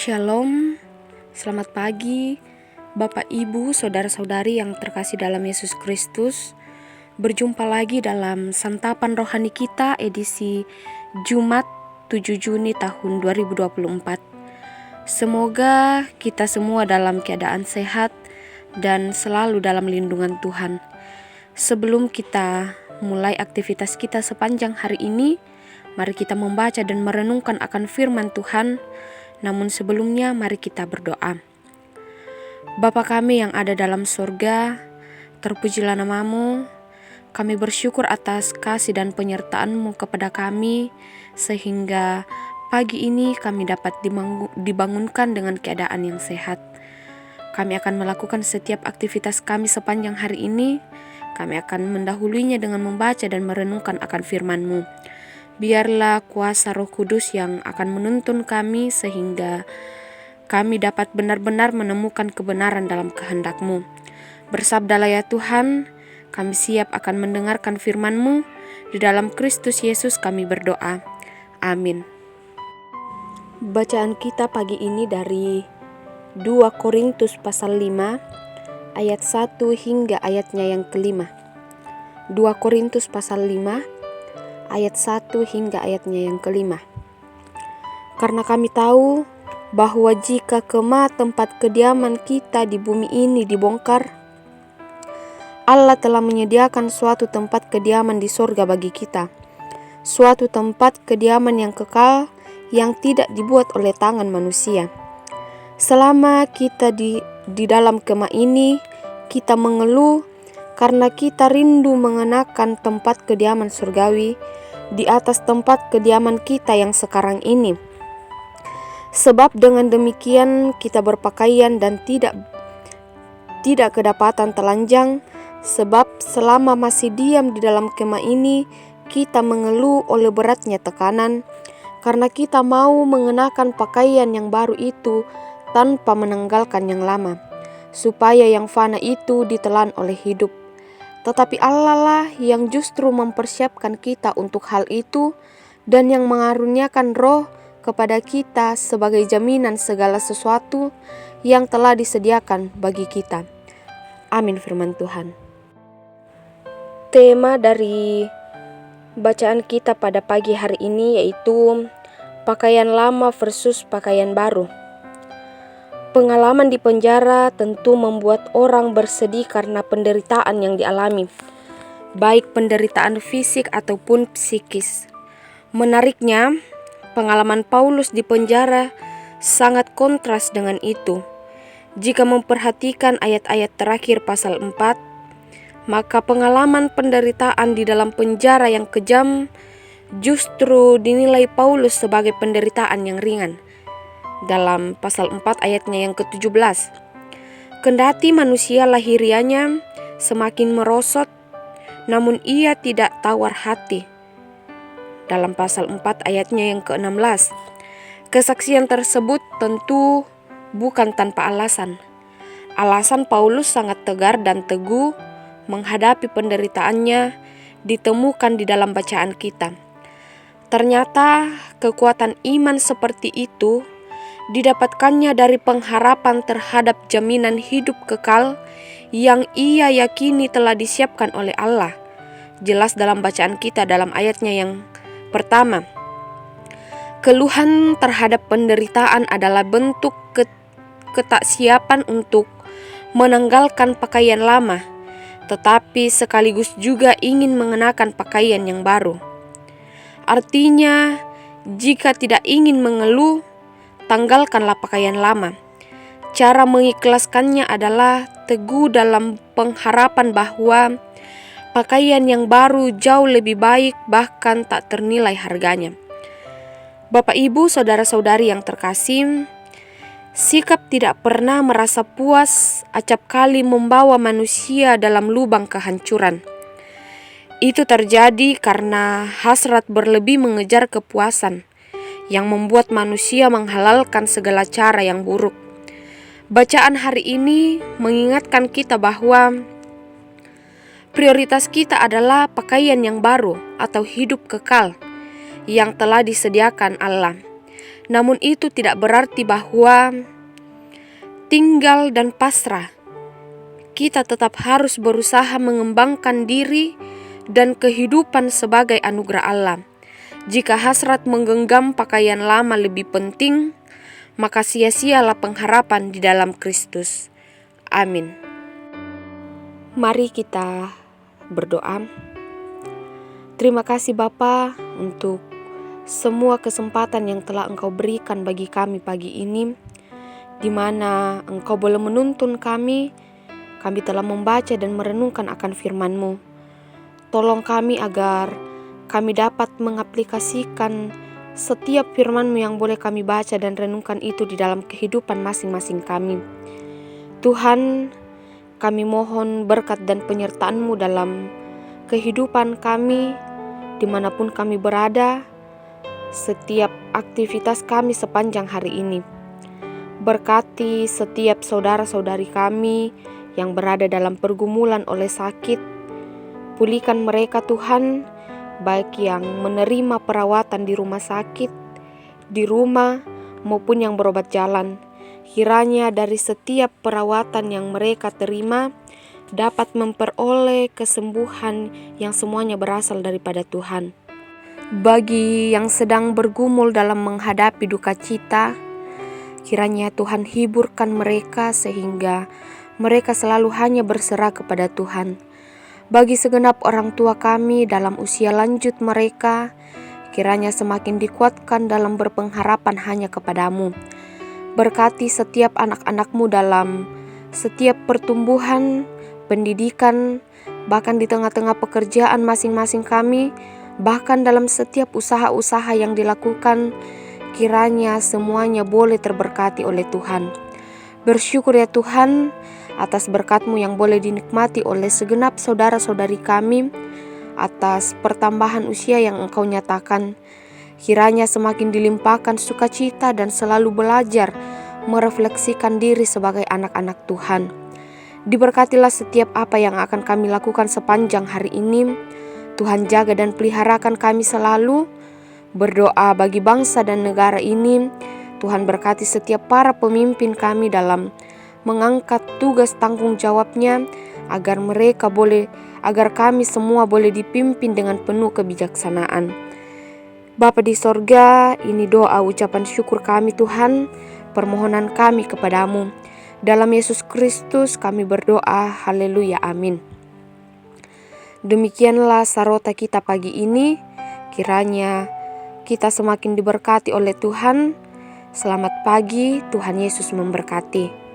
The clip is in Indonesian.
Shalom, selamat pagi Bapak Ibu, Saudara-saudari yang terkasih dalam Yesus Kristus. Berjumpa lagi dalam Santapan Rohani kita edisi Jumat 7 Juni tahun 2024. Semoga kita semua dalam keadaan sehat dan selalu dalam lindungan Tuhan. Sebelum kita mulai aktivitas kita sepanjang hari ini, mari kita membaca dan merenungkan akan firman Tuhan. Namun sebelumnya mari kita berdoa. Bapa kami yang ada dalam surga, terpujilah nama-Mu. Kami bersyukur atas kasih dan penyertaan-Mu kepada kami, sehingga pagi ini kami dapat dibangunkan dengan keadaan yang sehat. Kami akan melakukan setiap aktivitas kami sepanjang hari ini. Kami akan mendahulunya dengan membaca dan merenungkan akan firman-Mu. Biarlah kuasa Roh Kudus yang akan menuntun kami sehingga kami dapat benar-benar menemukan kebenaran dalam kehendak-Mu. Bersabdalah ya Tuhan, kami siap akan mendengarkan firman-Mu. Di dalam Kristus Yesus kami berdoa. Amin. Bacaan kita pagi ini dari 2 Korintus pasal 5 ayat 1 hingga ayatnya yang kelima. 2 Korintus pasal 5 ayat 1 hingga ayatnya yang kelima. Karena kami tahu bahwa jika kemah tempat kediaman kita di bumi ini dibongkar, Allah telah menyediakan suatu tempat kediaman di sorga bagi kita, suatu tempat kediaman yang kekal yang tidak dibuat oleh tangan manusia. Selama kita di dalam kemah ini, kita mengeluh karena kita rindu mengenakan tempat kediaman surgawi di atas tempat kediaman kita yang sekarang ini. Sebab dengan demikian kita berpakaian dan tidak kedapatan telanjang, sebab selama masih diam di dalam kemah ini, kita mengeluh oleh beratnya tekanan, karena kita mau mengenakan pakaian yang baru itu tanpa menanggalkan yang lama, supaya yang fana itu ditelan oleh hidup. Tetapi Allah lah yang justru mempersiapkan kita untuk hal itu dan yang mengaruniakan Roh kepada kita sebagai jaminan segala sesuatu yang telah disediakan bagi kita. Amin firman Tuhan. Tema dari bacaan kita pada pagi hari ini yaitu pakaian lama versus pakaian baru. Pengalaman di penjara tentu membuat orang bersedih karena penderitaan yang dialami, baik penderitaan fisik ataupun psikis. Menariknya, pengalaman Paulus di penjara sangat kontras dengan itu. Jika memperhatikan ayat-ayat terakhir pasal 4, maka pengalaman penderitaan di dalam penjara yang kejam justru dinilai Paulus sebagai penderitaan yang ringan. Dalam pasal 4 ayatnya yang ke-17, kendati manusia lahirianya semakin merosot, namun ia tidak tawar hati. Dalam pasal 4 ayatnya yang ke-16, kesaksian tersebut tentu bukan tanpa alasan. Alasan Paulus sangat tegar dan teguh menghadapi penderitaannya ditemukan di dalam bacaan kita. Ternyata kekuatan iman seperti itu didapatkannya dari pengharapan terhadap jaminan hidup kekal yang ia yakini telah disiapkan oleh Allah. Jelas dalam bacaan kita dalam ayatnya yang pertama. Keluhan terhadap penderitaan adalah bentuk ketaksiapan untuk menanggalkan pakaian lama, tetapi sekaligus juga ingin mengenakan pakaian yang baru. Artinya, jika tidak ingin mengeluh, tanggalkanlah pakaian lama. Cara mengikhlaskannya adalah teguh dalam pengharapan bahwa pakaian yang baru jauh lebih baik, bahkan tak ternilai harganya. Bapak, Ibu, Saudara-saudari yang terkasih, sikap tidak pernah merasa puas acap kali membawa manusia dalam lubang kehancuran. Itu terjadi karena hasrat berlebih mengejar kepuasan yang membuat manusia menghalalkan segala cara yang buruk. Bacaan hari ini mengingatkan kita bahwa prioritas kita adalah pakaian yang baru atau hidup kekal yang telah disediakan Allah. Namun itu tidak berarti bahwa tinggal dan pasrah. Kita tetap harus berusaha mengembangkan diri dan kehidupan sebagai anugerah Allah. Jika hasrat menggenggam pakaian lama lebih penting, maka sia-sialah pengharapan di dalam Kristus. Amin. Mari kita berdoa. Terima kasih Bapa untuk semua kesempatan yang telah Engkau berikan bagi kami pagi ini, di mana Engkau boleh menuntun kami telah membaca dan merenungkan akan firman-Mu. Tolong kami agar kami dapat mengaplikasikan setiap firman-Mu yang boleh kami baca dan renungkan itu di dalam kehidupan masing-masing kami. Tuhan, kami mohon berkat dan penyertaan-Mu dalam kehidupan kami, dimanapun kami berada, setiap aktivitas kami sepanjang hari ini. Berkati setiap saudara-saudari kami yang berada dalam pergumulan oleh sakit. Pulihkan mereka Tuhan, baik yang menerima perawatan di rumah sakit, di rumah maupun yang berobat jalan. Kiranya dari setiap perawatan yang mereka terima dapat memperoleh kesembuhan yang semuanya berasal daripada Tuhan. Bagi yang sedang bergumul dalam menghadapi duka cita, kiranya Tuhan hiburkan mereka sehingga mereka selalu hanya berserah kepada Tuhan. Bagi segenap orang tua kami dalam usia lanjut mereka, kiranya semakin dikuatkan dalam berpengharapan hanya kepadamu. Berkati setiap anak-anak-Mu dalam setiap pertumbuhan, pendidikan, bahkan di tengah-tengah pekerjaan masing-masing kami, bahkan dalam setiap usaha-usaha yang dilakukan, kiranya semuanya boleh terberkati oleh Tuhan. Bersyukur ya Tuhan atas berkat-Mu yang boleh dinikmati oleh segenap saudara-saudari kami, atas pertambahan usia yang Engkau nyatakan. Kiranya semakin dilimpahkan sukacita dan selalu belajar merefleksikan diri sebagai anak-anak Tuhan. Diberkatilah setiap apa yang akan kami lakukan sepanjang hari ini. Tuhan jaga dan peliharakan kami selalu. Berdoa bagi bangsa dan negara ini. Tuhan berkati setiap para pemimpin kami dalam mengangkat tugas tanggung jawabnya, agar kami semua boleh dipimpin dengan penuh kebijaksanaan. Bapa di sorga, ini doa ucapan syukur kami Tuhan, permohonan kami kepadamu. Dalam Yesus Kristus kami berdoa, haleluya, amin. Demikianlah sarota kita pagi ini, kiranya kita semakin diberkati oleh Tuhan. Selamat pagi, Tuhan Yesus memberkati.